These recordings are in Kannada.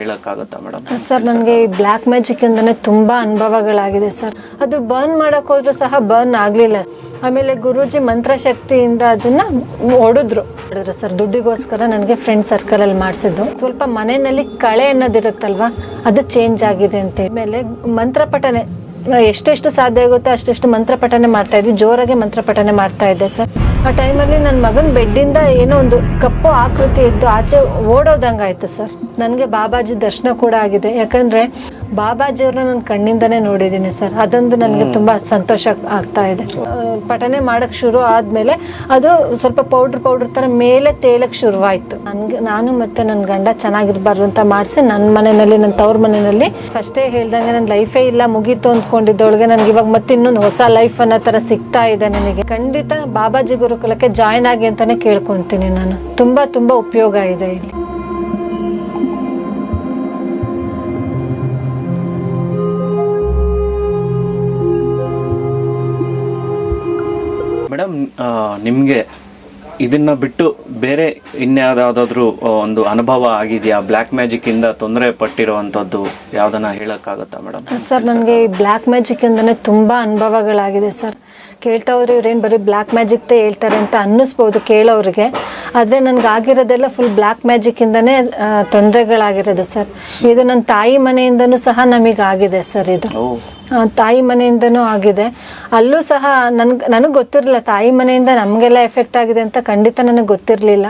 ಹೇಳಕ್ಕಾಗತ್ತಾ ಮೇಡಮ್? ಸರ್, ನನಗೆ ಈ ಬ್ಲ್ಯಾಕ್ ಮ್ಯಾಜಿಕ್ ಇಂದಾನೆ ತುಂಬಾ ಅನುಭವಗಳಾಗಿದೆ ಸರ್. ಅದು ಬರ್ನ್ ಮಾಡಕ್ ಹೋದ್ರು ಸಹ ಬರ್ನ್ ಆಗ್ಲಿಲ್ಲ. ಆಮೇಲೆ ಗುರೂಜಿ ಮಂತ್ರಶಕ್ತಿಯಿಂದ ಅದನ್ನ ಹೊಡೆದ್ರು ಸರ್. ದುಡ್ಡಿಗೋಸ್ಕರ ನನಗೆ ಫ್ರೆಂಡ್ ಸರ್ಕಲ್ ಅಲ್ಲಿ ಮಾಡಿಸಿದ್ದು. ಸ್ವಲ್ಪ ಮನೆಯಲ್ಲಿ ಕಳೆ ಅನ್ನೋದಿರುತ್ತಲ್ವಾ, ಅದು ಚೇಂಜ್ ಆಗಿದೆ ಅಂತ. ಆಮೇಲೆ ಮಂತ್ರ ಪಠನೆ ಎಷ್ಟೆಷ್ಟು ಸಾಧ್ಯ ಆಗುತ್ತೋ ಅಷ್ಟೆಷ್ಟು ಮಂತ್ರ ಪಠನೆ ಮಾಡ್ತಾ ಇದ್ವಿ. ಜೋರಾಗಿ ಮಂತ್ರ ಪಠನೆ ಮಾಡ್ತಾ ಇದ್ದೆ ಸರ್. ಆ ಟೈಮಲ್ಲಿ ನನ್ನ ಮಗನ ಬೆಡ್ಡಿಂದ ಏನೋ ಒಂದು ಕಪ್ಪು ಆಕೃತಿ ಇದ್ದು ಆಚೆ ಓಡೋದಂಗಾಯ್ತು ಸರ್. ನನಗೆ ಬಾಬಾಜಿ ದರ್ಶನ ಕೂಡ ಆಗಿದೆ. ಯಾಕಂದ್ರೆ ಬಾಬಾಜಿಯವ್ರನ್ನ ನನ್ನ ಕಣ್ಣಿಂದನೇ ನೋಡಿದ್ದೀನಿ ಸರ್. ಅದೊಂದು ನನಗೆ ತುಂಬಾ ಸಂತೋಷ ಆಗ್ತಾ ಇದೆ. ಪಠನೆ ಮಾಡಕ್ ಶುರು ಆದ್ಮೇಲೆ ಅದು ಸ್ವಲ್ಪ ಪೌಡ್ರ್ ತರ ಮೇಲೆ ತೇಲಕ್ ಶುರುವಾಯ್ತು. ನಾನು ಮತ್ತೆ ನನ್ನ ಗಂಡ ಚೆನ್ನಾಗಿರ್ಬಾರ್ದು ಅಂತ ಮಾಡಿಸಿ ನನ್ನ ಮನೆಯಲ್ಲಿ, ನನ್ನ ತವ್ರ ಮನೆಯಲ್ಲಿ ಫಸ್ಟೇ ಹೇಳ್ದಂಗೆ ನನ್ನ ಲೈಫೇ ಇಲ್ಲ, ಮುಗೀತು ಅಂದ್ಕೊಂಡಿದ್ದೊಳಗೆ ನನ್ಗೆ ಇವಾಗ ಮತ್ತೆ ಇನ್ನೊಂದು ಹೊಸ ಲೈಫ್ ಅನ್ನೋ ತರ ಸಿಗ್ತಾ ಇದೆ ನನಗೆ. ಖಂಡಿತ ಬಾಬಾಜಿ ಗುರುಕುಲಕ್ಕೆ ಜಾಯ್ನ್ ಆಗಿ ಅಂತಾನೆ ಕೇಳ್ಕೊಂತೀನಿ ನಾನು. ತುಂಬಾ ಉಪಯೋಗ ಇದೆ ಇಲ್ಲಿ. ಮೇಡಮ್, ನಿಮಗೆ ಇದನ್ನ ಬಿಟ್ಟು ಬೇರೆ ಇನ್ಯಾವುದಾದ್ರೂ ಒಂದು ಅನುಭವ ಆಗಿದೆಯಾ? ಬ್ಲ್ಯಾಕ್ ಮ್ಯಾಜಿಕ್ ಇಂದ ತೊಂದರೆ ಪಟ್ಟಿರುವಂತದ್ದು ಯಾವ್ದನ್ನ ಹೇಳಕ್ಕಾಗತ್ತಾ ಮೇಡಮ್? ಸರ್, ನನಗೆ ಈ ಬ್ಲ್ಯಾಕ್ ಮ್ಯಾಜಿಕ್ ಇಂದಾನೆ ತುಂಬಾ ಅನುಭವಗಳಾಗಿದೆ ಸರ್. ಕೇಳ್ತಾ ಹೋದ್ರೆ ಇವ್ರೇನು ಬರೀ ಬ್ಲ್ಯಾಕ್ ಮ್ಯಾಜಿಕ್ ಹೇಳ್ತಾರೆ ಅಂತ ಅನ್ನಿಸ್ಬೋದು ಕೇಳೋರಿಗೆ. ಆದರೆ ನನಗೆ ಆಗಿರೋದೆಲ್ಲ ಫುಲ್ ಬ್ಲ್ಯಾಕ್ ಮ್ಯಾಜಿಕ್ ಇಂದಾನೆ ತೊಂದರೆಗಳಾಗಿರೋದು ಸರ್. ಇದು ನನ್ನ ತಾಯಿ ಮನೆಯಿಂದನೂ ಸಹ ನಮಗಾಗಿದೆ ಸರ್. ಇದು ತಾಯಿ ಮನೆಯಿಂದನೂ ಆಗಿದೆ. ಅಲ್ಲೂ ಸಹ ನನಗೆ ಗೊತ್ತಿರಲಿಲ್ಲ ತಾಯಿ ಮನೆಯಿಂದ ನಮಗೆಲ್ಲ ಎಫೆಕ್ಟ್ ಆಗಿದೆ ಅಂತ. ಖಂಡಿತ ನನಗೆ ಗೊತ್ತಿರಲಿಲ್ಲ.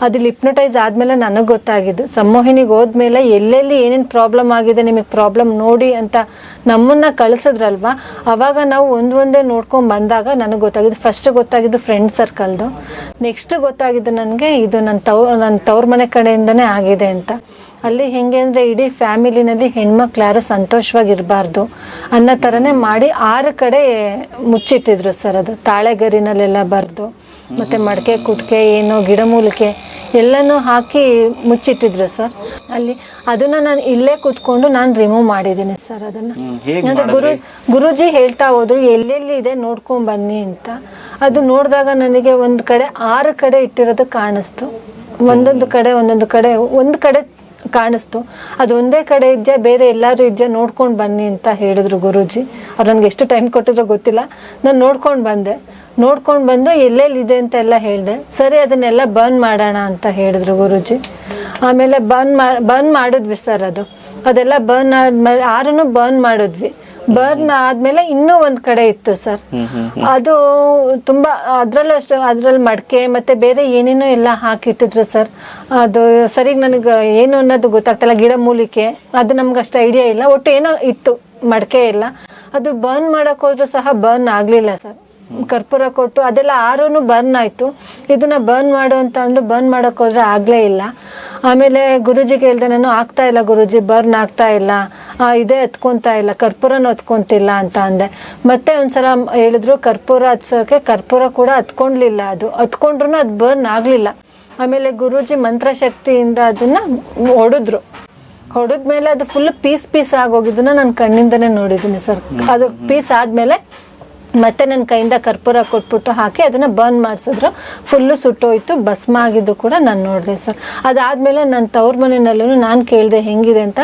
ಅದು ಹಿಪ್ನೋಟೈಸ್ ಆದಮೇಲೆ ನನಗೆ ಗೊತ್ತಾಗಿದ್ದು. ಸಂಮೋಹಿನಿಗೆ ಹೋದ್ಮೇಲೆ ಎಲ್ಲೆಲ್ಲಿ ಏನೇನು ಪ್ರಾಬ್ಲಮ್ ಆಗಿದೆ, ನಿಮಗೆ ಪ್ರಾಬ್ಲಮ್ ನೋಡಿ ಅಂತ ನಮ್ಮನ್ನ ಕಳಿಸಿದ್ರಲ್ವಾ, ಅವಾಗ ನಾವು ಒಂದೇ ನೋಡ್ಕೊಂಡು ಬಂದಾಗ ನನಗೆ ಗೊತ್ತಾಗಿದ್ದು. ಫಸ್ಟ್ ಗೊತ್ತಾಗಿದ್ದು ಫ್ರೆಂಡ್ ಸರ್ಕಲ್ದು. ನೆಕ್ಸ್ಟ್ ಗೊತ್ತಾಗಿದ್ದು ನನಗೆ ಇದು ನನ್ನ ತವ್ರ ಮನೆ ಕಡೆಯಿಂದನೇ ಆಗಿದೆ ಅಂತ. ಅಲ್ಲಿ ಹೆಂಗೆ ಅಂದರೆ ಇಡೀ ಫ್ಯಾಮಿಲಿನಲ್ಲಿ ಹೆಣ್ಮಕ್ಳು ಯಾರು ಸಂತೋಷವಾಗಿರಬಾರ್ದು ಅನ್ನೋ ಥರನೇ ಮಾಡಿ 6 ಕಡೆ ಮುಚ್ಚಿಟ್ಟಿದ್ರು ಸರ್. ಅದು ತಾಳೆಗರಿನಲ್ಲೆಲ್ಲ ಬರೆದು, ಮತ್ತು ಮಡಕೆ ಕುಟ್ಕೆ ಏನೋ ಗಿಡಮೂಲಿಕೆ ಎಲ್ಲನೂ ಹಾಕಿ ಮುಚ್ಚಿಟ್ಟಿದ್ರು ಸರ್. ಅಲ್ಲಿ ಅದನ್ನು ನಾನು ಇಲ್ಲೇ ಕೂತ್ಕೊಂಡು ನಾನು ರಿಮೂವ್ ಮಾಡಿದ್ದೀನಿ ಸರ್. ಅದನ್ನು ಗುರೂಜಿ ಹೇಳ್ತಾ ಹೋದ್ರು ಎಲ್ಲೆಲ್ಲಿ ಇದೆ ನೋಡ್ಕೊಂಡ್ ಬನ್ನಿ ಅಂತ. ಅದು ನೋಡಿದಾಗ ನನಗೆ ಒಂದು ಕಡೆ 6 ಕಡೆ ಇಟ್ಟಿರೋದು ಕಾಣಿಸ್ತು. ಒಂದೊಂದು ಕಡೆ ಕಾಣಿಸ್ತು. ಅದು ಒಂದೇ ಕಡೆ ಇದೆಯಾ, ಬೇರೆ ಎಲ್ಲರೂ ಇದೆಯಾ ನೋಡ್ಕೊಂಡು ಬನ್ನಿ ಅಂತ ಹೇಳಿದ್ರು ಗುರೂಜಿ. ಅವ್ರು ನನಗೆ ಎಷ್ಟು ಟೈಮ್ ಕೊಟ್ಟಿದ್ರೋ ಗೊತ್ತಿಲ್ಲ. ನಾನು ನೋಡ್ಕೊಂಡು ಬಂದು ಎಲ್ಲೆಲ್ಲಿದೆ ಅಂತ ಎಲ್ಲ ಹೇಳಿದೆ. ಸರಿ, ಅದನ್ನೆಲ್ಲ ಬರ್ನ್ ಮಾಡೋಣ ಅಂತ ಹೇಳಿದ್ರು ಗುರೂಜಿ. ಆಮೇಲೆ ಬರ್ನ್ ಮಾಡಿದ್ವಿ ಸರ್. ಅದೆಲ್ಲ ಬರ್ನ್ ಆದ್ಮೇಲೆ 6 ಬರ್ನ್ ಮಾಡಿದ್ವಿ. ಬರ್ನ್ ಆದ್ಮೇಲೆ ಇನ್ನೂ ಒಂದ್ ಕಡೆ ಇತ್ತು ಸರ್. ಅದು ತುಂಬಾ ಅದ್ರಲ್ಲಿ ಮಡಕೆ ಮತ್ತೆ ಬೇರೆ ಏನೇನೋ ಎಲ್ಲ ಹಾಕಿಟ್ಟಿದ್ರು ಸರ್. ಅದು ಸರಿಗ್ ನನಗೆ ಏನು ಅನ್ನೋದು ಗೊತ್ತಾಗ್ತಲ್ಲ. ಗಿಡ ಮೂಲಿಕೆ ಅದು ನಮ್ಗೆ ಅಷ್ಟು ಐಡಿಯಾ ಇಲ್ಲ. ಒಟ್ಟು ಏನೋ ಇತ್ತು ಮಡಕೆ ಎಲ್ಲ. ಅದು ಬರ್ನ್ ಮಾಡಕ್ ಹೋದ್ರು ಸಹ ಬರ್ನ್ ಆಗ್ಲಿಲ್ಲ ಸರ್. ಕರ್ಪೂರ ಕೊಟ್ಟು ಅದೆಲ್ಲ 6 ಬರ್ನ್ ಆಯ್ತು. ಇದನ್ನ ಬರ್ನ್ ಮಾಡು ಅಂತ ಅಂದ್ರು ಬರ್ನ್ ಮಾಡಕ್ ಹೋದ್ರೆ ಆಗ್ಲೇ ಇಲ್ಲ. ಆಮೇಲೆ ಗುರೂಜಿಗೆ ಹೇಳ್ದೆ ನಾನು, ಆಗ್ತಾ ಇಲ್ಲ ಗುರೂಜಿ, ಬರ್ನ್ ಆಗ್ತಾ ಇಲ್ಲ, ಇದೇ ಹತ್ಕೊಂತಾ ಇಲ್ಲ, ಕರ್ಪೂರನೂ ಹತ್ಕೊಂತಿಲ್ಲ ಅಂತ ಅಂದೆ. ಮತ್ತೆ ಒಂದ್ಸಲ ಹೇಳಿದ್ರು ಕರ್ಪೂರ ಹತ್ಸೋಕೆ. ಕರ್ಪೂರ ಕೂಡ ಹತ್ಕೊಂಡ್ಲಿಲ್ಲ. ಅದು ಹತ್ಕೊಂಡ್ರು ಅದು ಬರ್ನ್ ಆಗ್ಲಿಲ್ಲ. ಆಮೇಲೆ ಗುರೂಜಿ ಮಂತ್ರಶಕ್ತಿಯಿಂದ ಅದನ್ನ ಹೊಡೆದ್ಮೇಲೆ ಅದು ಫುಲ್ ಪೀಸ್ ಆಗೋಗಿದ್ದನ್ನ ನಾನು ಕಣ್ಣಿಂದನೇ ನೋಡಿದ್ದೀನಿ ಸರ್. ಅದು ಪೀಸ್ ಆದ್ಮೇಲೆ ಮತ್ತೆ ನನ್ನ ಕೈಯಿಂದ ಕರ್ಪೂರ ಕೊಟ್ಬಿಟ್ಟು ಹಾಕಿ ಅದನ್ನ ಬರ್ನ್ ಮಾಡಿಸಿದ್ರು. ಫುಲ್ಲು ಸುಟ್ಟೋಯ್ತು, ಭಸ್ಮ ಆಗಿದ್ದು ಕೂಡ ನಾನು ನೋಡಿದೆ ಸರ್. ಅದಾದ್ಮೇಲೆ ನನ್ನ ತವ್ರ ಮನೆಯಲ್ಲೂ ನಾನು ಕೇಳಿದೆ ಹೆಂಗಿದೆ ಅಂತ.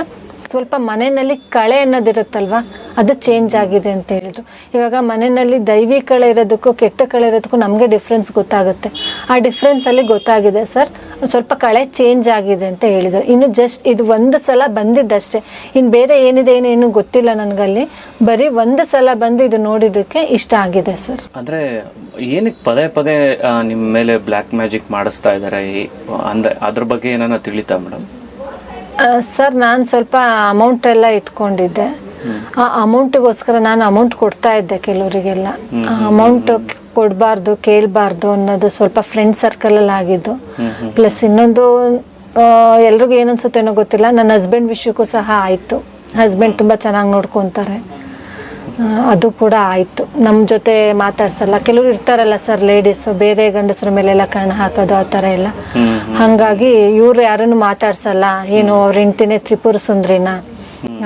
ಸ್ವಲ್ಪ ಮನೆಯಲ್ಲಿ ಕಳೆ ಅನ್ನೋದಿರುತ್ತಲ್ವಾ, ಅದು ಚೇಂಜ್ ಆಗಿದೆ ಅಂತ ಹೇಳಿದ್ರು. ಇವಾಗ ಮನೆಯಲ್ಲಿ ದೈವಿ ಕಳೆ ಇರೋದಕ್ಕೂ ಕೆಟ್ಟ ಕಳೆ ಇರೋದಕ್ಕೂ ನಮಗೆ ಡಿಫ್ರೆನ್ಸ್ ಗೊತ್ತಾಗುತ್ತೆ. ಆ ಡಿಫ್ರೆನ್ಸ್ ಅಲ್ಲಿ ಗೊತ್ತಾಗಿದೆ ಸರ್. ಸ್ವಲ್ಪ ಕಳೆ ಚೇಂಜ್ ಆಗಿದೆ ಅಂತ ಹೇಳಿದ್ರು. ಇನ್ನು ಜಸ್ಟ್ ಇದು 1 ಸಲ ಬಂದಿದ್ದಷ್ಟೇ. ಇನ್ನು ಬೇರೆ ಏನಿದೆ ಏನು ಗೊತ್ತಿಲ್ಲ ನನಗಲ್ಲಿ. ಬರೀ 1 ಸಲ ಬಂದು ಇದು ನೋಡಿದ್ದಕ್ಕೆ ಇಷ್ಟ ಆಗಿದೆ ಸರ್. ಅಂದ್ರೆ ಏನಕ್ಕೆ ಪದೇ ನಿಮ್ಮ ಮೇಲೆ ಬ್ಲ್ಯಾಕ್ ಮ್ಯಾಜಿಕ್ ಮಾಡಿಸ್ತಾ ಇದ್ದಾರೆ ಅಂದ್ರೆ ಅದ್ರ ಬಗ್ಗೆ ಏನಾನ ತಿಳಿತಾ ಮೇಡಮ್? ಸರ್, ನಾನು ಸ್ವಲ್ಪ ಅಮೌಂಟ್ ಎಲ್ಲ ಇಟ್ಕೊಂಡಿದ್ದೆ. ಆ ಅಮೌಂಟಿಗೋಸ್ಕರ ನಾನು ಅಮೌಂಟ್ ಕೊಡ್ತಾ ಇದ್ದೆ ಕೆಲವರಿಗೆಲ್ಲ. ಅಮೌಂಟ್ ಕೊಡಬಾರ್ದು, ಕೇಳಬಾರ್ದು ಅನ್ನೋದು ಸ್ವಲ್ಪ ಫ್ರೆಂಡ್ ಸರ್ಕಲಲ್ಲಿ ಆಗಿದ್ದು. ಪ್ಲಸ್ ಇನ್ನೊಂದು ಎಲ್ರಿಗೂ ಏನನ್ಸುತ್ತೇನೋ ಗೊತ್ತಿಲ್ಲ, ನನ್ನ ಹಸ್ಬೆಂಡ್ ವಿಷಯಕ್ಕೂ ಸಹ ಆಯಿತು. ಹಸ್ಬೆಂಡ್ ತುಂಬ ಚೆನ್ನಾಗಿ ನೋಡ್ಕೊತಾರೆ. ಅದು ಕೂಡ ಆಯಿತು. ನಮ್ಮ ಜೊತೆ ಮಾತಾಡ್ಸಲ್ಲ. ಕೆಲವರು ಇರ್ತಾರಲ್ಲ ಸರ್ ಲೇಡೀಸ್, ಬೇರೆ ಗಂಡಸರ ಮೇಲೆಲ್ಲ ಕಣ್ಣು ಹಾಕೋದು ಆ ಥರ ಎಲ್ಲ. ಹಾಗಾಗಿ ಇವ್ರು ಯಾರನ್ನು ಮಾತಾಡ್ಸಲ್ಲ. ಏನು ಅವ್ರ ಹೆಂಡ್ತಿನೇ ತ್ರಿಪುರ ಸುಂದ್ರಿನ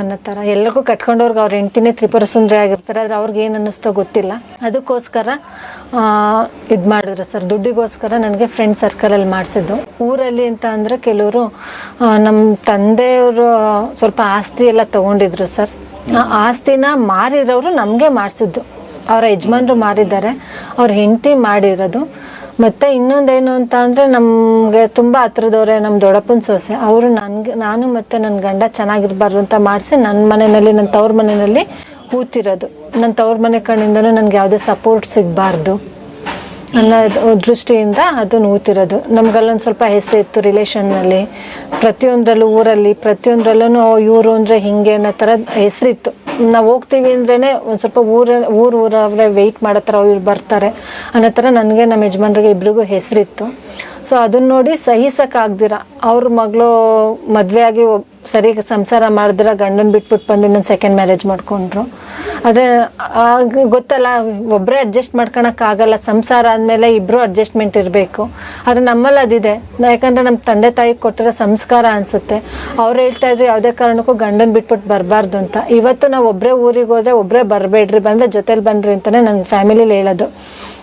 ಅನ್ನೋ ಥರ ಎಲ್ಲರಿಗೂ ಕಟ್ಕೊಂಡವ್ರಿಗೆ ಅವ್ರ ಹೆಂಡ್ತಿನೇ ತ್ರಿಪುರ ಸುಂದರಿ ಆಗಿರ್ತಾರೆ, ಆದರೆ ಅವ್ರಿಗೆ ಏನು ಅನ್ನಿಸ್ತೋ ಗೊತ್ತಿಲ್ಲ. ಅದಕ್ಕೋಸ್ಕರ ಇದು ಮಾಡಿದ್ರು ಸರ್, ದುಡ್ಡಿಗೋಸ್ಕರ ನನಗೆ ಫ್ರೆಂಡ್ ಸರ್ಕಲಲ್ಲಿ ಮಾಡಿಸಿದ್ದು. ಊರಲ್ಲಿ ಅಂತ ಅಂದರೆ ಕೆಲವರು ನಮ್ಮ ತಂದೆಯವರು ಸ್ವಲ್ಪ ಆಸ್ತಿ ಎಲ್ಲ ತೊಗೊಂಡಿದ್ರು ಸರ್. ಆ ಆಸ್ತಿನ ಮಾರಿರೋರು ನಮಗೆ ಮಾಡಿಸಿದ್ದು. ಅವರ ಯಜಮಾನ್ರು ಮಾರಿದ್ದಾರೆ, ಅವ್ರ ಹೆಂಡತಿ ಮಾಡಿರೋದು. ಮತ್ತು ಇನ್ನೊಂದೇನು ಅಂತ ಅಂದರೆ ನಮಗೆ ತುಂಬ ಹತ್ರದವ್ರೆ ನಮ್ಮ ದೊಡ್ಡಪ್ಪನ ಸೊಸೆ, ಅವರು ನಾನು ಮತ್ತು ನನ್ನ ಗಂಡ ಚೆನ್ನಾಗಿರ್ಬಾರ್ದು ಅಂತ ಮಾಡಿಸಿ ನನ್ನ ಮನೆಯಲ್ಲಿ, ನನ್ನ ತವ್ರ ಮನೆಯಲ್ಲಿ ಕೂತಿರೋದು. ನನ್ನ ತವ್ರ ಮನೆ ಕಡೆಯಿಂದನೂ ನನಗೆ ಯಾವುದೇ ಸಪೋರ್ಟ್ ಸಿಗಬಾರ್ದು ಅನ್ನೋ ದೃಷ್ಟಿಯಿಂದ ಅದು ನೂತಿರೋದು. ನಮ್ಗಲ್ಲೊಂದು ಸ್ವಲ್ಪ ಹೆಸರಿತ್ತು ರಿಲೇಷನ್ನಲ್ಲಿ, ಪ್ರತಿಯೊಂದರಲ್ಲೂ ಊರಲ್ಲಿ ಪ್ರತಿಯೊಂದರಲ್ಲೂ ಇವರು ಅಂದರೆ ಹಿಂಗೆ ಅನ್ನೋ ಥರ ಹೆಸರಿತ್ತು. ನಾವು ಹೋಗ್ತೀವಿ ಅಂದ್ರೇ ಒಂದು ಸ್ವಲ್ಪ ಊರವ್ರೆ ವೆಯ್ಟ್ ಮಾಡೋ ಥರ ಇವ್ರು ಬರ್ತಾರೆ ಅನ್ನೋ ಥರ ನನಗೆ ನಮ್ಮ ಯಜಮಾನ್ರಿಗೆ ಇಬ್ರಿಗೂ ಹೆಸರಿತ್ತು. ಸೊ ಅದನ್ನ ನೋಡಿ ಸಹಿಸೋಕ್ಕಾಗ್ದಿರ ಅವ್ರ ಮಗಳು ಮದುವೆ ಆಗಿ ಸರಿ ಸಂಸಾರ ಮಾಡಿದ್ರೆ ಗಂಡನ ಬಿಟ್ಬಿಟ್ಟು ಬಂದು ಇನ್ನೊಂದು ಸೆಕೆಂಡ್ ಮ್ಯಾರೇಜ್ ಮಾಡ್ಕೊಂಡ್ರು. ಆದರೆ ಗೊತ್ತಲ್ಲ, ಒಬ್ಬರೇ ಅಡ್ಜಸ್ಟ್ ಮಾಡ್ಕೊಳಕ್ಕಾಗಲ್ಲ, ಸಂಸಾರ ಆದಮೇಲೆ ಇಬ್ಬರು ಅಡ್ಜಸ್ಟ್ಮೆಂಟ್ ಇರಬೇಕು. ಆದರೆ ನಮ್ಮಲ್ಲಿ ಅದಿದೆ, ಯಾಕಂದರೆ ನಮ್ಮ ತಂದೆ ತಾಯಿಗೆ ಕೊಟ್ಟಿರೋ ಸಂಸ್ಕಾರ ಅನಿಸುತ್ತೆ. ಅವ್ರು ಹೇಳ್ತಾ ಇದ್ರು ಯಾವುದೇ ಕಾರಣಕ್ಕೂ ಗಂಡನ ಬಿಟ್ಬಿಟ್ಟು ಬರಬಾರ್ದು ಅಂತ. ಇವತ್ತು ನಾವು ಒಬ್ಬರೇ ಊರಿಗೆ ಹೋದರೆ ಒಬ್ಬರೇ ಬರಬೇಡ್ರಿ, ಬಂದರೆ ಜೊತೇಲಿ ಬನ್ನಿರಿ ಅಂತಲೇ ನನ್ನ ಫ್ಯಾಮಿಲಿಲಿ ಹೇಳೋದು.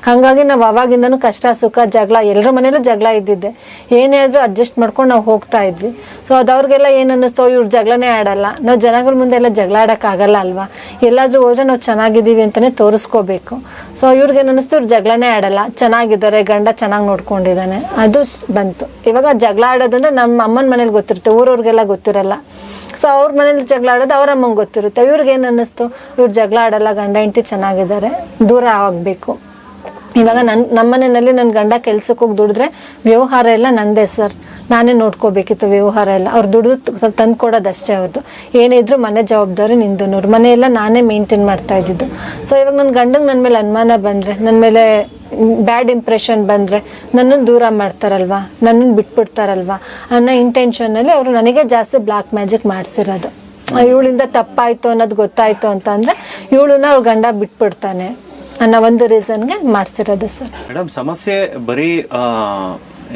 ಹಾಗಾಗಿ ನಾವು ಅವಾಗಿಂದನೂ ಕಷ್ಟ ಸುಖ ಜಗಳ ಎಲ್ಲರ ಮನೇಲೂ ಜಗಳ ಇದ್ದಿದ್ದೆ. ಏನೇ ಆದರೂ ಅಡ್ಜಸ್ಟ್ ಮಾಡ್ಕೊಂಡು ನಾವು ಹೋಗ್ತಾ ಇದ್ವಿ. ಸೊ ಅದು ಅವ್ರಿಗೆಲ್ಲ ಏನು ಅನ್ನಿಸ್ತೋ, ಇವ್ರು ಜಗಳನೇ ಆಡಲ್ಲ, ನಾವು ಜನಗಳ ಮುಂದೆ ಎಲ್ಲ ಜಗಳ ಆಡೋಕ್ಕಾಗಲ್ಲ ಅಲ್ವಾ, ಎಲ್ಲಾದರೂ ಹೋದರೆ ನಾವು ಚೆನ್ನಾಗಿದ್ದೀವಿ ಅಂತಲೇ ತೋರಿಸ್ಕೋಬೇಕು. ಸೊ ಇವ್ರಿಗೇನು ಅನ್ನಿಸ್ತು, ಇವ್ರು ಜಗಳನೇ ಆಡಲ್ಲ, ಚೆನ್ನಾಗಿದ್ದಾರೆ, ಗಂಡ ಚೆನ್ನಾಗಿ ನೋಡ್ಕೊಂಡಿದ್ದಾನೆ, ಅದು ಬಂತು. ಇವಾಗ ಜಗಳ ಆಡೋದಂದ್ರೆ ನಮ್ಮ ಅಮ್ಮನ ಮನೇಲಿ ಗೊತ್ತಿರುತ್ತೆ, ಊರವ್ರಿಗೆಲ್ಲ ಗೊತ್ತಿರಲ್ಲ. ಸೊ ಅವ್ರ ಮನೇಲಿ ಜಗಳ ಆಡೋದು ಅವ್ರ ಅಮ್ಮಂಗೆ ಗೊತ್ತಿರುತ್ತೆ. ಇವ್ರಿಗೇನು ಅನ್ನಿಸ್ತು, ಇವ್ರು ಜಗಳ ಆಡಲ್ಲ, ಗಂಡ ಹೆಂಡತಿ ಚೆನ್ನಾಗಿದ್ದಾರೆ, ದೂರ ಆಗಬೇಕು. ಇವಾಗ ನಮ್ಮ ಮನೆಯಲ್ಲಿ ನನ್ನ ಗಂಡ ಕೆಲ್ಸಕ್ಕೆ ಹೋಗಿ ದುಡಿದ್ರೆ ವ್ಯವಹಾರ ಎಲ್ಲ ನಂದೇ ಸರ್, ನಾನೇ ನೋಡ್ಕೋಬೇಕಿತ್ತು ವ್ಯವಹಾರ ಎಲ್ಲ. ಅವ್ರು ದುಡಿದು ತಂದು ಕೊಡೋದಷ್ಟೇ ಅವ್ರದ್ದು. ಏನಿದ್ರು ಮನೆ ಜವಾಬ್ದಾರಿ ನಿಂದು, ಮನೆಯೆಲ್ಲ ನಾನೇ ಮೇಂಟೈನ್ ಮಾಡ್ತಾ ಇದ್ದಿದ್ದು. ಸೊ ಇವಾಗ ನನ್ನ ಗಂಡಂಗೆ ನನ್ನ ಮೇಲೆ ಅನುಮಾನ ಬಂದರೆ, ನನ್ನ ಮೇಲೆ ಬ್ಯಾಡ್ ಇಂಪ್ರೆಷನ್ ಬಂದರೆ ನನ್ನನ್ನು ದೂರ ಮಾಡ್ತಾರಲ್ವಾ, ನನ್ನನ್ನು ಬಿಟ್ಬಿಡ್ತಾರಲ್ವಾ ಅನ್ನೋ ಇಂಟೆನ್ಷನಲ್ಲಿ ಅವರು ನನಗೆ ಜಾಸ್ತಿ ಬ್ಲ್ಯಾಕ್ ಮ್ಯಾಜಿಕ್ ಮಾಡಿಸಿರೋದು. ಇವಳಿಂದ ತಪ್ಪಾಯಿತು ಅನ್ನೋದು ಗೊತ್ತಾಯಿತು ಅಂತ ಅಂದರೆ ಇವಳನ್ನ ಅವ್ಳ ಗಂಡ ಬಿಟ್ಬಿಡ್ತಾನೆ ಅನ್ನೋ ಒಂದು ರೀಸನ್ಗೆ ಮಾಡಿಸಿರೋದು ಸರ್. ಮೇಡಮ್, ಸಮಸ್ಯೆ ಬರೀ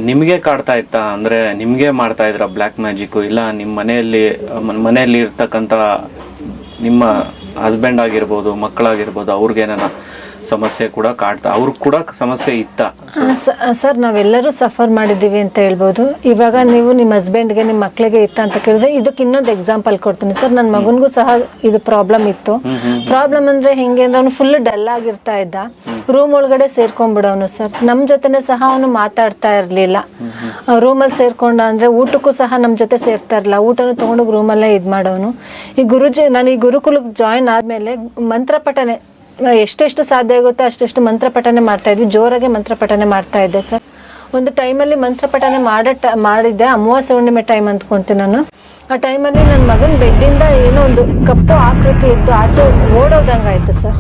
ನಿಮಗೆ ಕಾಡ್ತಾ ಇತ್ತಾ? ಅಂದ್ರೆ ನಿಮ್ಗೆ ಮಾಡ್ತಾ ಇದ್ರ ಬ್ಲ್ಯಾಕ್ ಮ್ಯಾಜಿಕ್, ಇಲ್ಲ ನಿಮ್ಮ ಮನೆಯಲ್ಲಿ ಇರ್ತಕ್ಕಂಥ ನಿಮ್ಮ ಹಸ್ಬೆಂಡ್ ಆಗಿರ್ಬೋದು, ಮಕ್ಕಳಾಗಿರ್ಬೋದು, ಅವ್ರಿಗೇನ ಸಮಸ್ಯೆ ಕೂಡ ಕಾಡ್ತಾ, ಅವ್ರಿಗೆ ಕೂಡ ಸಮಸ್ಯೆ ಇತ್ತ? ಸರ್, ನಾವೆಲ್ಲರೂ ಸಫರ್ ಮಾಡಿದ್ದೀವಿ ಅಂತ ಹೇಳ್ಬೋದು. ಇವಾಗ ನೀವು ನಿಮ್ಮ ಹಸ್ಬೆಂಡ್ಗೆ ನಿಮ್ಮ ಮಕ್ಕಳಿಗೆ ಇತ್ತ ಅಂತ ಕೇಳಿದ್ರೆ ಇದಕ್ಕೆ ಇನ್ನೊಂದು ಎಕ್ಸಾಂಪಲ್ ಕೊಡ್ತೀನಿ ಸರ್. ನನ್ನ ಮಗನಿಗೂ ಸಹ ಇದು ಪ್ರಾಬ್ಲಮ್ ಇತ್ತು. ಪ್ರಾಬ್ಲಮ್ ಅಂದ್ರೆ ಹೆಂಗೆ ಅಂದ್ರೆ ಅವನು ಫುಲ್ ಡಲ್ ಆಗಿರ್ತಾ ಇದ್ದ, ರೂಮ್ ಒಳಗಡೆ ಸೇರ್ಕೊಂಡ್ಬಿಡವನು ಸರ್. ನಮ್ಮ ಜೊತೆನೆ ಸಹ ಅವನು ಮಾತಾಡ್ತಾ ಇರ್ಲಿಲ್ಲ. ರೂಮಲ್ಲಿ ಸೇರ್ಕೊಂಡ ಅಂದ್ರೆ ಊಟಕ್ಕೂ ಸಹ ನಮ್ಮ ಜೊತೆ ಸೇರ್ತಾ ಇರಲಿಲ್ಲ, ಊಟನೂ ತಗೊಂಡೋಗಿ ರೂಮಲ್ಲೇ ಇದು ಮಾಡೋನು. ಈ ಗುರುಜಿ, ನಾನು ಈ ಗುರುಕುಲಕ್ಕೆ ಜಾಯಿನ್ ಆದ್ಮೇಲೆ ಮಂತ್ರ ಪಠನೆ ಎಷ್ಟೆಷ್ಟು ಸಾಧ್ಯ ಆಗುತ್ತೋ ಅಷ್ಟೆಷ್ಟು ಮಂತ್ರ ಪಠನೆ ಮಾಡ್ತಾ ಇದ್ವಿ. ಜೋರಾಗೆ ಮಂತ್ರ ಪಠನೆ ಮಾಡ್ತಾ ಇದ್ದೆ ಸರ್. ಒಂದು ಟೈಮಲ್ಲಿ ಮಂತ್ರ ಪಠನೆ ಮಾಡಿದ್ದೆ, ಅಮಾವಾಸ್ಯೆ ಹುಣ್ಣಿಮೆ ಟೈಮ್ ಅಂದ್ಕೊಂತೀನಿ ನಾನು. ಆ ಟೈಮಲ್ಲಿ ನನ್ನ ಮಗನ ಬೆಡ್ಡಿಂದ ಏನೋ ಒಂದು ಕಪ್ಪು ಆಕೃತಿ ಇದ್ದು ಆಚೆ ಓಡೋದಂಗಾಯ್ತು ಸರ್.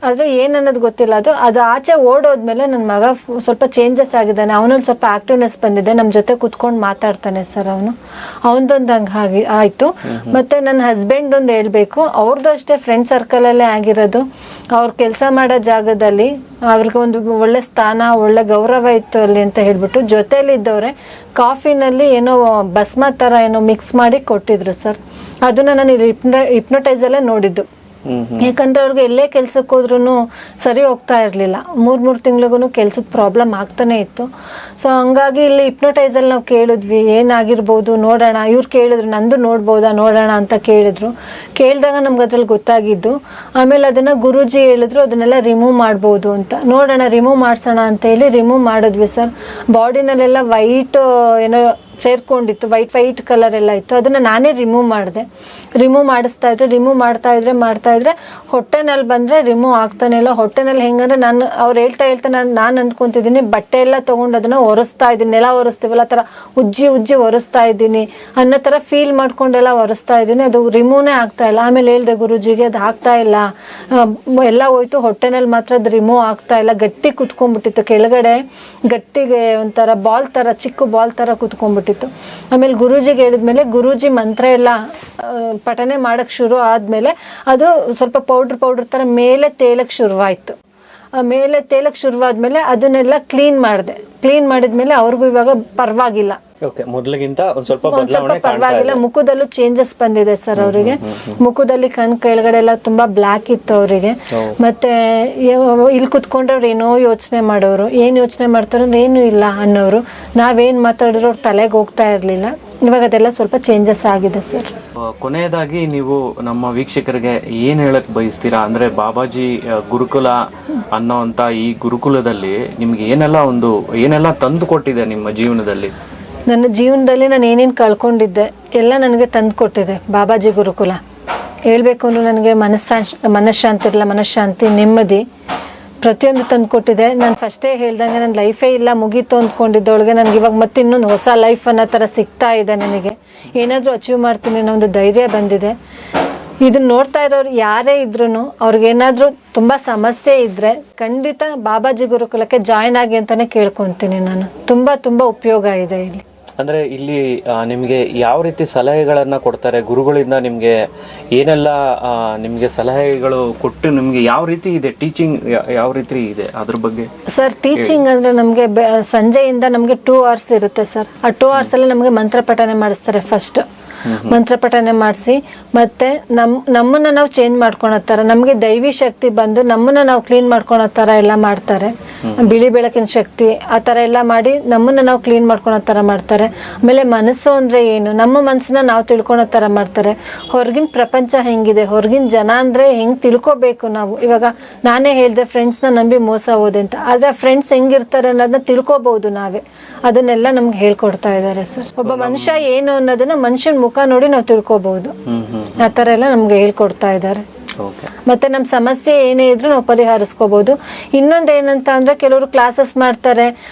ಆದರೆ ಏನನ್ನೋದು ಗೊತ್ತಿಲ್ಲ. ಅದು ಆಚೆ ಓಡೋದ್ಮೇಲೆ ನನ್ನ ಮಗ ಸ್ವಲ್ಪ ಚೇಂಜಸ್ ಆಗಿದ್ದಾನೆ, ಅವನಲ್ಲಿ ಸ್ವಲ್ಪ ಆಕ್ಟಿವ್ನೆಸ್ ಬಂದಿದೆ, ನಮ್ಮ ಜೊತೆ ಕುತ್ಕೊಂಡು ಮಾತಾಡ್ತಾನೆ ಸರ್. ಅವನದೊಂದು ಹಂಗೆ ಆಯಿತು. ಮತ್ತು ನನ್ನ ಹಸ್ಬೆಂಡ್ ಒಂದು ಹೇಳ್ಬೇಕು, ಅವ್ರದ್ದು ಅಷ್ಟೇ ಫ್ರೆಂಡ್ ಸರ್ಕಲಲ್ಲೇ ಆಗಿರೋದು. ಅವ್ರು ಕೆಲಸ ಮಾಡೋ ಜಾಗದಲ್ಲಿ ಅವ್ರಿಗೆ ಒಂದು ಒಳ್ಳೆ ಸ್ಥಾನ, ಒಳ್ಳೆ ಗೌರವ ಇತ್ತು ಅಲ್ಲಿ ಅಂತ ಹೇಳ್ಬಿಟ್ಟು ಜೊತೆಯಲ್ಲಿ ಇದ್ದವ್ರೆ ಕಾಫಿನಲ್ಲಿ ಏನೋ ಭಸ್ಮ ಥರ ಏನೋ ಮಿಕ್ಸ್ ಮಾಡಿ ಕೊಟ್ಟಿದ್ರು ಸರ್. ಅದನ್ನು ನಾನು ಹಿಪ್ನೋಟೈಸಲ್ಲೇ ನೋಡಿದ್ದು. ಯಾಕಂದ್ರೆ ಅವ್ರಿಗೆ ಎಲ್ಲೇ ಕೆಲ್ಸಕ್ಕೆ ಹೋದ್ರೂ ಸರಿ ಹೋಗ್ತಾ ಇರಲಿಲ್ಲ. 3 ತಿಂಗಳಿಗೂ ಕೆಲ್ಸದ ಪ್ರಾಬ್ಲಮ್ ಆಗ್ತಾನೆ ಇತ್ತು. ಸೊ ಹಂಗಾಗಿ ಇಲ್ಲಿ ಹಿಪ್ನೋಟೈಸಲ್ಲಿ ನಾವು ಕೇಳಿದ್ವಿ ಏನಾಗಿರ್ಬೋದು ನೋಡೋಣ. ಇವ್ರು ಕೇಳಿದ್ರು, ನಂದು ನೋಡ್ಬೋದಾ ನೋಡೋಣ ಅಂತ ಕೇಳಿದಾಗ ನಮ್ಗೆ ಅದ್ರಲ್ಲಿ ಗೊತ್ತಾಗಿದ್ದು. ಆಮೇಲೆ ಅದನ್ನ ಗುರೂಜಿ ಹೇಳಿದ್ರು ಅದನ್ನೆಲ್ಲ ರಿಮೂವ್ ಮಾಡ್ಬೋದು ಅಂತ. ನೋಡೋಣ, ರಿಮೂವ್ ಮಾಡ್ಸೋಣ ಅಂತ ಹೇಳಿ ರಿಮೂವ್ ಮಾಡಿದ್ವಿ ಸರ್. ಬಾಡಿನಲ್ಲೆಲ್ಲ ವೈಟ್ ಏನೋ ಸೇರ್ಕೊಂಡಿತ್ತು, ವೈಟ್ ಕಲರ್ ಎಲ್ಲ ಇತ್ತು. ಅದನ್ನ ನಾನೇ ರಿಮೂವ್ ಮಾಡಿದೆ. ರಿಮೂವ್ ಮಾಡ್ತಾ ಇದ್ರೆ ಹೊಟ್ಟೆನಲ್ಲಿ ಬಂದ್ರೆ ರಿಮೂವ್ ಆಗ್ತಾನೆ ಇಲ್ಲ. ಹೊಟ್ಟೆನಲ್ಲಿ ಹೆಂಗಂದ್ರೆ ಅವ್ರು ಹೇಳ್ತಾ ನಾನು ಅಂದ್ಕೊಂತಿದ್ದೀನಿ ಬಟ್ಟೆ ಎಲ್ಲ ತಗೊಂಡು ಅದನ್ನ ಒರೆಸ್ತಾ ಇದ್ದೀನಿ, ನೆಲ ಒರೆಸ್ತೀವಲ್ಲ ಆ ಥರ ಉಜ್ಜಿ ಒರೆಸ್ತಾ ಇದ್ದೀನಿ ಅನ್ನೋ ಥರ ಫೀಲ್ ಮಾಡ್ಕೊಂಡೆಲ್ಲ ಒರೆಸ್ತಾ ಇದ್ದೀನಿ. ಅದು ರಿಮೂವ್ನೇ ಆಗ್ತಾ ಇಲ್ಲ. ಆಮೇಲೆ ಹೇಳ್ದೆ ಗುರುಜಿಗೆ, ಅದು ಆಗ್ತಾ ಇಲ್ಲ, ಎಲ್ಲ ಹೋಯ್ತು, ಹೊಟ್ಟೆನಲ್ಲಿ ಮಾತ್ರ ಅದು ರಿಮೂವ್ ಆಗ್ತಾ ಇಲ್ಲ. ಗಟ್ಟಿ ಕುತ್ಕೊಂಡ್ಬಿಟ್ಟಿತ್ತು ಕೆಳಗಡೆ, ಗಟ್ಟಿಗೆ ಒಂಥರ ಬಾಲ್ ಥರ, ಚಿಕ್ಕ ಬಾಲ್ ಥರ ಕುತ್ಕೊಂಡ್ಬಿಟ್ಟಿತ್ತು. ಆಮೇಲೆ ಗುರೂಜಿಗೆ ಹೇಳಿದ್ಮೇಲೆ ಗುರೂಜಿ ಮಂತ್ರ ಎಲ್ಲ ಪಠನೆ ಮಾಡಕ್ ಶುರು ಆದ್ಮೇಲೆ ಅದು ಸ್ವಲ್ಪ ಪೌಡ್ರ್ ತರ ಮೇಲೆ ತೇಲಕ್ ಶುರುವಾಯ್ತು. ಮೇಲೆ ತೇಲಕ್ ಶುರುವಾದ್ಮೇಲೆ ಅದನ್ನೆಲ್ಲ ಕ್ಲೀನ್ ಮಾಡಿದೆ. ಕ್ಲೀನ್ ಮಾಡಿದ್ಮೇಲೆ ಅವ್ರಿಗೂ ಇವಾಗ ಪರವಾಗಿಲ್ಲ, ಓಕೆ, ಮೊದಲಿಗಿಂತ ಒಂದ್ ಸ್ವಲ್ಪ ಒಂದ್ ಸ್ವಲ್ಪ ಬದಲಾವಣೆ ಪರವಾಗಿಲ್ಲ. ಮುಖದಲ್ಲೂ ಚೇಂಜಸ್ ಬಂದಿದೆ ಸರ್ ಅವರಿಗೆ. ಮುಖದಲ್ಲಿ ಕಣ್ ಕೆಳಗಡೆ ಎಲ್ಲ ತುಂಬಾ ಬ್ಲ್ಯಾಕ್ ಇತ್ತು ಅವರಿಗೆ. ಮತ್ತೆ ಇಲ್ಲಿ ಕುತ್ಕೊಂಡ್ರೆ ಅವ್ರು ಏನೋ ಯೋಚನೆ ಮಾಡೋರು, ಏನ್ ಯೋಚನೆ ಮಾಡ್ತಾರೋ ಅಂದ್ರೆ ಏನು ಇಲ್ಲ ಅನ್ನೋರು. ನಾವೇನ್ ಮಾತಾಡಿದ್ರು ಅವ್ರ ತಲೆಗೆ ಹೋಗ್ತಾ ಇರ್ಲಿಲ್ಲ. ಇವಾಗ ಅದೆಲ್ಲ ಸ್ವಲ್ಪ ಚೇಂಜಸ್ ಆಗಿದೆ ಸರ್. ಕೊನೆಯದಾಗಿ ನೀವು ನಮ್ಮ ವೀಕ್ಷಕರಿಗೆ ಏನ್ ಹೇಳಕ್ ಬಯಸ್ತೀರಾ? ಅಂದ್ರೆ ಬಾಬಾಜಿ ಗುರುಕುಲ ಅನ್ನೋಂತ ಈ ಗುರುಕುಲದಲ್ಲಿ ನಿಮ್ಗೆ ಏನೆಲ್ಲ ತಂದು ಕೊಟ್ಟಿದೆ ನಿಮ್ಮ ಜೀವನದಲ್ಲಿ? ನನ್ನ ಜೀವನದಲ್ಲಿ ನಾನು ಏನೇನು ಕಳ್ಕೊಂಡಿದ್ದೆ ಎಲ್ಲ ನನಗೆ ತಂದು ಕೊಟ್ಟಿದೆ ಬಾಬಾಜಿ ಗುರುಕುಲ. ಹೇಳ್ಬೇಕು ಅಂದ್ರೆ ನನಗೆ ಮನಃಶಾಂತಿ ಇರಲ್ಲ, ಮನಃಶಾಂತಿ, ನೆಮ್ಮದಿ ಪ್ರತಿಯೊಂದು ತಂದು ಕೊಟ್ಟಿದೆ. ನಾನು ಫಸ್ಟೇ ಹೇಳ್ದಂಗೆ ನನ್ನ ಲೈಫೇ ಇಲ್ಲ, ಮುಗೀತು ಅಂದ್ಕೊಂಡಿದ್ದೊಳಗೆ ನನಗೆ ಇವಾಗ ಮತ್ತೆ ಇನ್ನೊಂದು ಹೊಸ ಲೈಫ್ ಅನ್ನೋ ಥರ ಸಿಗ್ತಾ ಇದೆ. ನನಗೆ ಏನಾದರೂ ಅಚೀವ್ ಮಾಡ್ತೀನಿ ಅನ್ನೋ ಒಂದು ಧೈರ್ಯ ಬಂದಿದೆ. ಇದನ್ನ ನೋಡ್ತಾ ಇರೋರು ಯಾರೇ ಇದ್ರೂ ಅವ್ರಿಗೇನಾದರೂ ತುಂಬ ಸಮಸ್ಯೆ ಇದ್ದರೆ ಖಂಡಿತ ಬಾಬಾಜಿ ಗುರುಕುಲಕ್ಕೆ ಜಾಯ್ನ್ ಆಗಿ ಅಂತಲೇ ಕೇಳ್ಕೊತೀನಿ ನಾನು. ತುಂಬ ಉಪಯೋಗ ಇದೆ ಇಲ್ಲಿ. ಅಂದ್ರೆ ಇಲ್ಲಿ ನಿಮ್ಗೆ ಯಾವ ರೀತಿ ಸಲಹೆಗಳನ್ನ ಕೊಡ್ತಾರೆ ಗುರುಗಳಿಂದ? ನಿಮ್ಗೆ ಏನೆಲ್ಲ ನಿಮ್ಗೆ ಸಲಹೆಗಳು ಕೊಟ್ಟು ನಿಮ್ಗೆ ಯಾವ ರೀತಿ ಇದೆ ಟೀಚಿಂಗ್, ಯಾವ ರೀತಿ ಇದೆ ಅದ್ರ ಬಗ್ಗೆ? ಸರ್ ಟೀಚಿಂಗ್ ಅಂದ್ರೆ ನಮಗೆ ಸಂಜೆಯಿಂದ ನಮಗೆ 2 hours ಇರುತ್ತೆ ಸರ್. ಆ 2 hours ಅಲ್ಲಿ ನಮಗೆ ಮಂತ್ರ ಪಠನೆ ಮಾಡಿಸ್ತಾರೆ. ಫಸ್ಟ್ ಮಂತ್ರ ಪಠನೆ ಮಾಡಿಸಿ ಮತ್ತೆ ನಮ್ಮನ್ನ ನಾವು ಚೇಂಜ್ ಮಾಡ್ಕೊಳೋ ಥರ, ನಮಗೆ ದೈವಿ ಶಕ್ತಿ ಬಂದು ನಮ್ಮನ್ನ ನಾವು ಕ್ಲೀನ್ ಮಾಡ್ಕೊಳೋ ಥರ ಎಲ್ಲ ಮಾಡ್ತಾರೆ. ಬಿಳಿ ಬೆಳಕಿನ ಶಕ್ತಿ ಆ ಥರ ಎಲ್ಲ ಮಾಡಿ ನಮ್ಮನ್ನ ನಾವು ಕ್ಲೀನ್ ಮಾಡ್ಕೊಳೋ ಥರ ಮಾಡ್ತಾರೆ. ಆಮೇಲೆ ಮನಸ್ಸು ಅಂದ್ರೆ ಏನು, ನಮ್ಮ ಮನಸ್ಸನ್ನ ನಾವು ತಿಳ್ಕೊಳೋ ಥರ ಮಾಡ್ತಾರೆ. ಹೊರಗಿನ ಪ್ರಪಂಚ ಹೆಂಗಿದೆ, ಹೊರಗಿನ ಜನ ಅಂದ್ರೆ ಹೆಂಗ್ ತಿಳ್ಕೊಬೇಕು ನಾವು. ಇವಾಗ ನಾನೇ ಹೇಳಿದೆ ಫ್ರೆಂಡ್ಸ್ನ ನಂಬಿ ಮೋಸ ಹೋದೆ ಅಂತ, ಆದ್ರೆ ಫ್ರೆಂಡ್ಸ್ ಹೆಂಗಿರ್ತಾರೆ ಅನ್ನೋದನ್ನ ತಿಳ್ಕೊಬಹುದು ನಾವೇ. ಅದನ್ನೆಲ್ಲ ನಮ್ಗೆ ಹೇಳ್ಕೊಡ್ತಾ ಇದ್ದಾರೆ ಸರ್. ಒಬ್ಬ ಮನುಷ್ಯ ಏನು ಅನ್ನೋದನ್ನ ಮನುಷ್ಯನ ಮುಖ ನೋಡಿ ನಾವು ತಿಳ್ಕೊಬಹುದು. ಆ ತರ ಎಲ್ಲ ನಮ್ಗೆ ಹೇಳ್ಕೊಡ್ತಾ ಇದ್ದಾರೆ. ಮತ್ತೆ ನಮ್ಮ ಸಮಸ್ಯೆ ಏನೇ ಇದ್ರೂ ನಾವು ಪರಿಹರಿಸ್ಕೋಬಹುದು. ಇನ್ನೊಂದು ಏನಂತ ಅಂದ್ರೆ ಕೆಲವರು ಕ್ಲಾಸಸ್ ಮಾಡ್ತಾರೆ,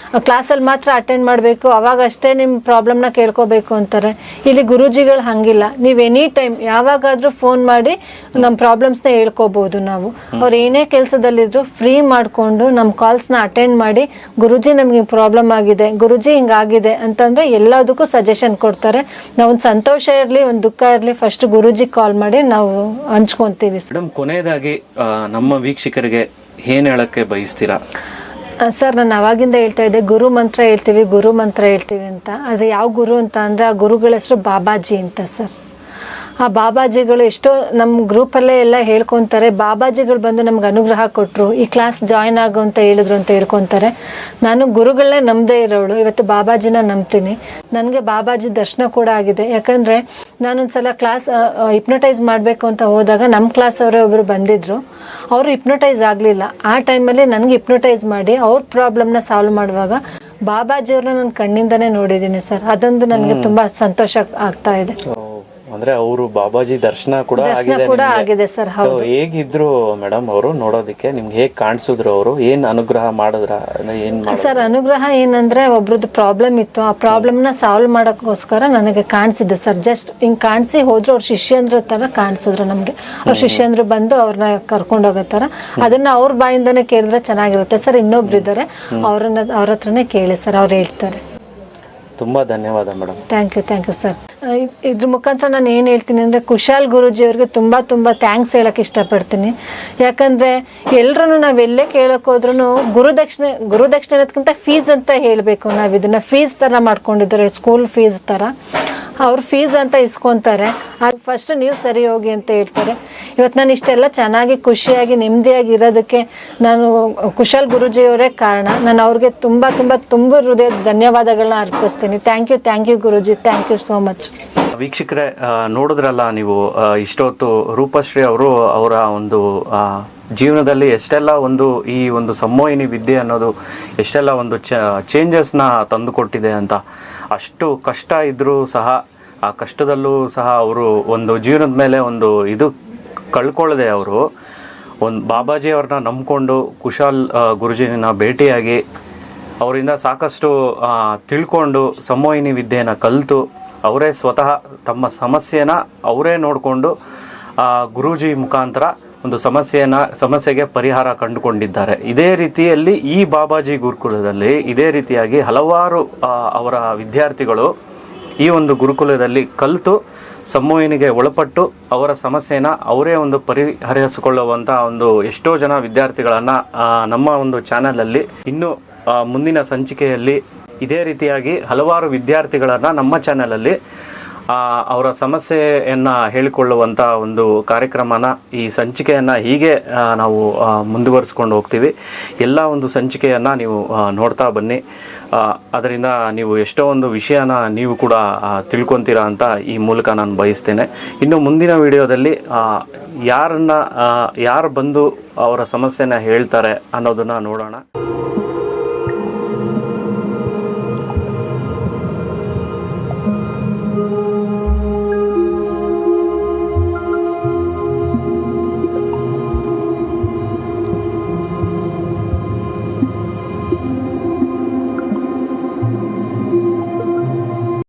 ಕ್ಲಾಸಲ್ಲಿ ಮಾತ್ರ ಅಟೆಂಡ್ ಮಾಡಬೇಕು, ಅವಾಗ ಅಷ್ಟೇ ನಿಮ್ ಪ್ರಾಬ್ಲಮ್ನ ಕೇಳ್ಕೋಬೇಕು ಅಂತಾರೆ. ಇಲ್ಲಿ ಗುರೂಜಿಗಳು ಹಂಗಿಲ್ಲ, ನೀವು ಎನಿ ಟೈಮ್ ಯಾವಾಗಾದ್ರೂ ಫೋನ್ ಮಾಡಿ ನಮ್ಮ ಪ್ರಾಬ್ಲಮ್ಸ್ನ ಹೇಳ್ಕೋಬಹುದು. ನಾವು ಅವ್ರು ಏನೇ ಕೆಲಸದಲ್ಲಿದ್ರು ಫ್ರೀ ಮಾಡ್ಕೊಂಡು ನಮ್ಮ ಕಾಲ್ಸ್ನ ಅಟೆಂಡ್ ಮಾಡಿ, ಗುರೂಜಿ ನಮ್ಗೆ ಪ್ರಾಬ್ಲಮ್ ಆಗಿದೆ, ಗುರೂಜಿ ಹಿಂಗಾಗಿದೆ ಅಂತಂದ್ರೆ ಎಲ್ಲದಕ್ಕೂ ಸಜೆಷನ್ ಕೊಡ್ತಾರೆ. ನಾವು ಒಂದು ಸಂತೋಷ ಇರಲಿ ಒಂದು ದುಃಖ ಇರಲಿ ಫಸ್ಟ್ ಗುರೂಜಿ ಕಾಲ್ ಮಾಡಿ ನಾವು ಹಂಚ್ಕೊಂತೀವಿ. ಮೇಡಮ್, ಕೊನೆಯದಾಗಿ ನಮ್ಮ ವೀಕ್ಷಕರಿಗೆ ಏನ್ ಹೇಳಕ್ಕೆ ಬಯಸ್ತೀರಾ? ಸರ್ ನಾನು ಅವಾಗಿಂದ ಹೇಳ್ತಾ ಇದ್ದೆ ಗುರು ಮಂತ್ರ ಹೇಳ್ತೀವಿ ಅಂತ. ಆದರೆ ಯಾವ ಗುರು ಅಂತ ಅಂದರೆ ಆ ಗುರುಗಳ ಹೆಸರು ಬಾಬಾಜಿ ಅಂತ ಸರ್. ಆ ಬಾಬಾಜಿಗಳು ಎಷ್ಟೋ ನಮ್ಮ ಗ್ರೂಪಲ್ಲೇ ಎಲ್ಲ ಹೇಳ್ಕೊತಾರೆ, ಬಾಬಾಜಿಗಳು ಬಂದು ನಮ್ಗೆ ಅನುಗ್ರಹ ಕೊಟ್ಟರು, ಈ ಕ್ಲಾಸ್ ಜಾಯ್ನ್ ಆಗು ಅಂತ ಹೇಳಿದ್ರು ಅಂತ ಹೇಳ್ಕೊತಾರೆ. ನಾನು ಗುರುಗಳನ್ನೇ ನಂಬದೇ ಇರೋಳು, ಇವತ್ತು ಬಾಬಾಜಿನ ನಂಬ್ತೀನಿ. ನನಗೆ ಬಾಬಾಜಿ ದರ್ಶನ ಕೂಡ ಆಗಿದೆ. ಯಾಕಂದರೆ ನಾನೊಂದ್ಸಲ ಕ್ಲಾಸ್ ಹಿಪ್ನಟೈಸ್ ಮಾಡಬೇಕು ಅಂತ ಹೋದಾಗ ನಮ್ಮ ಕ್ಲಾಸ್ ಅವರೇ ಒಬ್ಬರು ಬಂದಿದ್ರು. ಅವರು ಹಿಪ್ನಟೈಸ್ ಆಗಲಿಲ್ಲ. ಆ ಟೈಮಲ್ಲಿ ನನಗೆ ಹಿಪ್ನಟೈಸ್ ಮಾಡಿ ಅವ್ರ ಪ್ರಾಬ್ಲಮ್ನ ಸಾಲ್ವ್ ಮಾಡುವಾಗ ಬಾಬಾಜಿಯವ್ರನ್ನ ನಾನು ಕಣ್ಣಿಂದನೇ ನೋಡಿದ್ದೀನಿ ಸರ್. ಅದೊಂದು ನನಗೆ ತುಂಬ ಸಂತೋಷ ಆಗ್ತಾ ಇದೆ. ಅಂದ್ರೆ ಅವರು ಬಾಬಾಜಿ ದರ್ಶನ ಕೂಡ ಆಗಿದೆ ಸರ್. ಹೇಗಿದ್ರು ಮೇಡಮ್ ಅವರು ನೋಡೋದಕ್ಕೆ? ನಿಮ್ಗೆ ಹೇಗ್ ಕಾಣಿಸಿದ್ರು ಅವರು? ಏನ್ ಅನುಗ್ರಹ ಮಾಡಿದ್ರ? ಏನ್ ಸರ್ ಅನುಗ್ರಹ ಏನಂದ್ರೆ ಒಬ್ರದ್ದು ಪ್ರಾಬ್ಲಮ್ ಇತ್ತು, ಆ ಪ್ರಾಬ್ಲಮ್ ನ ಸಾಲ್ವ್ ಮಾಡಕ್ಕೋಸ್ಕರ ನನಗೆ ಕಾಣಿಸಿದ್ದು ಸರ್. ಜಸ್ಟ್ ಹಿಂಗ್ ಕಾಣಿಸಿ ಹೋದ್ರು. ಅವ್ರ ಶಿಷ್ಯಂದ್ರ ತರ ಕಾಣಿಸಿದ್ರು ನಮ್ಗೆ. ಅವ್ರ ಶಿಷ್ಯಂದ್ರು ಬಂದು ಅವ್ರನ್ನ ಕರ್ಕೊಂಡು ಹೋಗೋ ತರ. ಅದನ್ನ ಅವ್ರ ಬಾಯಿಂದನೇ ಕೇಳಿದ್ರೆ ಚೆನ್ನಾಗಿರುತ್ತೆ ಸರ್. ಇನ್ನೊಬ್ರು ಇದ್ದಾರೆ, ಅವ್ರ ಹತ್ರನೇ ಕೇಳಿ ಸರ್, ಅವ್ರು ಹೇಳ್ತಾರೆ. ತುಂಬಾ ಧನ್ಯವಾದ ಮೇಡಮ್. Thank you sir. ಇದ್ರ ಮುಖಾಂತರ ನಾನು ಏನು ಹೇಳ್ತೀನಿ ಅಂದರೆ ಕುಶಾಲ್ ಗುರೂಜಿ ಅವ್ರಿಗೆ ತುಂಬ ಥ್ಯಾಂಕ್ಸ್ ಹೇಳಕ್ಕೆ ಇಷ್ಟಪಡ್ತೀನಿ. ಯಾಕಂದರೆ ಎಲ್ಲರೂ ನಾವೆಲ್ಲೇ ಕೇಳೋಕೆ ಹೋದ್ರೂ ಗುರುದಕ್ಷಿಣೆ ಅನ್ನೋದಕ್ಕಿಂತ ಫೀಸ್ ಅಂತ ಹೇಳಬೇಕು. ನಾವು ಇದನ್ನು ಫೀಸ್ ಥರ ಮಾಡ್ಕೊಂಡಿದ್ದಾರೆ, ಸ್ಕೂಲ್ ಫೀಸ್ ಥರ. ಅವ್ರು ಫೀಸ್ ಅಂತ ಇಸ್ಕೊತಾರೆ, ಅದು ಫಸ್ಟ್ ನೀವು ಸರಿ ಹೋಗಿ ಅಂತ ಹೇಳ್ತಾರೆ. ಇವತ್ತು ನಾನು ಇಷ್ಟೆಲ್ಲ ಚೆನ್ನಾಗಿ ಖುಷಿಯಾಗಿ ನೆಮ್ಮದಿಯಾಗಿ ಇರೋದಕ್ಕೆ ನಾನು ಕುಶಾಲ್ ಗುರೂಜಿಯವರೇ ಕಾರಣ. ನಾನು ಅವ್ರಿಗೆ ತುಂಬ ಹೃದಯದ ಧನ್ಯವಾದಗಳನ್ನ ಅರ್ಪಿಸ್ತೀನಿ. Thank you Guruji, thank you so much. ವೀಕ್ಷಕರೇ, ನೋಡಿದ್ರಲ್ಲ ನೀವು, ಇಷ್ಟೊತ್ತು ರೂಪಶ್ರೀ ಅವರು ಅವರ ಒಂದು ಜೀವನದಲ್ಲಿ ಎಷ್ಟೆಲ್ಲ ಈ ಒಂದು ಸಂಮೋಹಿನಿ ವಿದ್ಯೆ ಅನ್ನೋದು ಎಷ್ಟೆಲ್ಲ ಒಂದು ಚೇಂಜಸ್ನ ತಂದುಕೊಟ್ಟಿದೆ ಅಂತ. ಅಷ್ಟು ಕಷ್ಟ ಇದ್ರೂ ಸಹ ಆ ಕಷ್ಟದಲ್ಲೂ ಸಹ ಅವರು ಒಂದು ಜೀವನದ ಮೇಲೆ ಒಂದು ಇದು ಕಳ್ಕೊಳ್ಳದೆ ಅವರು ಒಂದು ಬಾಬಾಜಿ ಅವ್ರನ್ನ ನಂಬ್ಕೊಂಡು ಕುಶಾಲ್ ಗುರುಜಿನ ಭೇಟಿಯಾಗಿ ಅವರಿಂದ ಸಾಕಷ್ಟು ತಿಳ್ಕೊಂಡು ಸಂಮೋಹಿನಿ ವಿದ್ಯೆಯನ್ನು ಕಲಿತು ಅವರೇ ಸ್ವತಃ ತಮ್ಮ ಸಮಸ್ಯೆನ ಅವರೇ ನೋಡಿಕೊಂಡು ಗುರೂಜಿ ಮುಖಾಂತರ ಒಂದು ಸಮಸ್ಯೆಗೆ ಪರಿಹಾರ ಕಂಡುಕೊಂಡಿದ್ದಾರೆ. ಇದೇ ರೀತಿಯಲ್ಲಿ ಈ ಬಾಬಾಜಿ ಗುರುಕುಲದಲ್ಲಿ ಇದೇ ರೀತಿಯಾಗಿ ಹಲವಾರು ಅವರ ವಿದ್ಯಾರ್ಥಿಗಳು ಈ ಒಂದು ಗುರುಕುಲದಲ್ಲಿ ಕಲಿತು ಸಂಮೋಹಿನಿಗೆ ಒಳಪಟ್ಟು ಅವರ ಸಮಸ್ಯೆನ ಅವರೇ ಒಂದು ಪರಿಹರಿಸಿಕೊಳ್ಳುವಂಥ ಒಂದು ಎಷ್ಟೋ ಜನ ವಿದ್ಯಾರ್ಥಿಗಳನ್ನು ನಮ್ಮ ಒಂದು ಚಾನಲಲ್ಲಿ ಇನ್ನೂ ಮುಂದಿನ ಸಂಚಿಕೆಯಲ್ಲಿ ಇದೇ ರೀತಿಯಾಗಿ ಹಲವಾರು ವಿದ್ಯಾರ್ಥಿಗಳನ್ನು ನಮ್ಮ ಚಾನಲಲ್ಲಿ ಅವರ ಸಮಸ್ಯೆಯನ್ನು ಹೇಳಿಕೊಳ್ಳುವಂಥ ಒಂದು ಕಾರ್ಯಕ್ರಮನ ಈ ಸಂಚಿಕೆಯನ್ನು ಹೀಗೆ ನಾವು ಮುಂದುವರಿಸ್ಕೊಂಡು ಹೋಗ್ತೀವಿ. ಎಲ್ಲ ಒಂದು ಸಂಚಿಕೆಯನ್ನು ನೀವು ನೋಡ್ತಾ ಬನ್ನಿ. ಅದರಿಂದ ನೀವು ಎಷ್ಟೋ ಒಂದು ವಿಷಯನ ನೀವು ಕೂಡ ತಿಳ್ಕೊತೀರಾ ಅಂತ ಈ ಮೂಲಕ ನಾನು ಬಯಸ್ತೇನೆ. ಇನ್ನು ಮುಂದಿನ ವಿಡಿಯೋದಲ್ಲಿ ಯಾರು ಬಂದು ಅವರ ಸಮಸ್ಯೆನ ಹೇಳ್ತಾರೆ ಅನ್ನೋದನ್ನು ನೋಡೋಣ.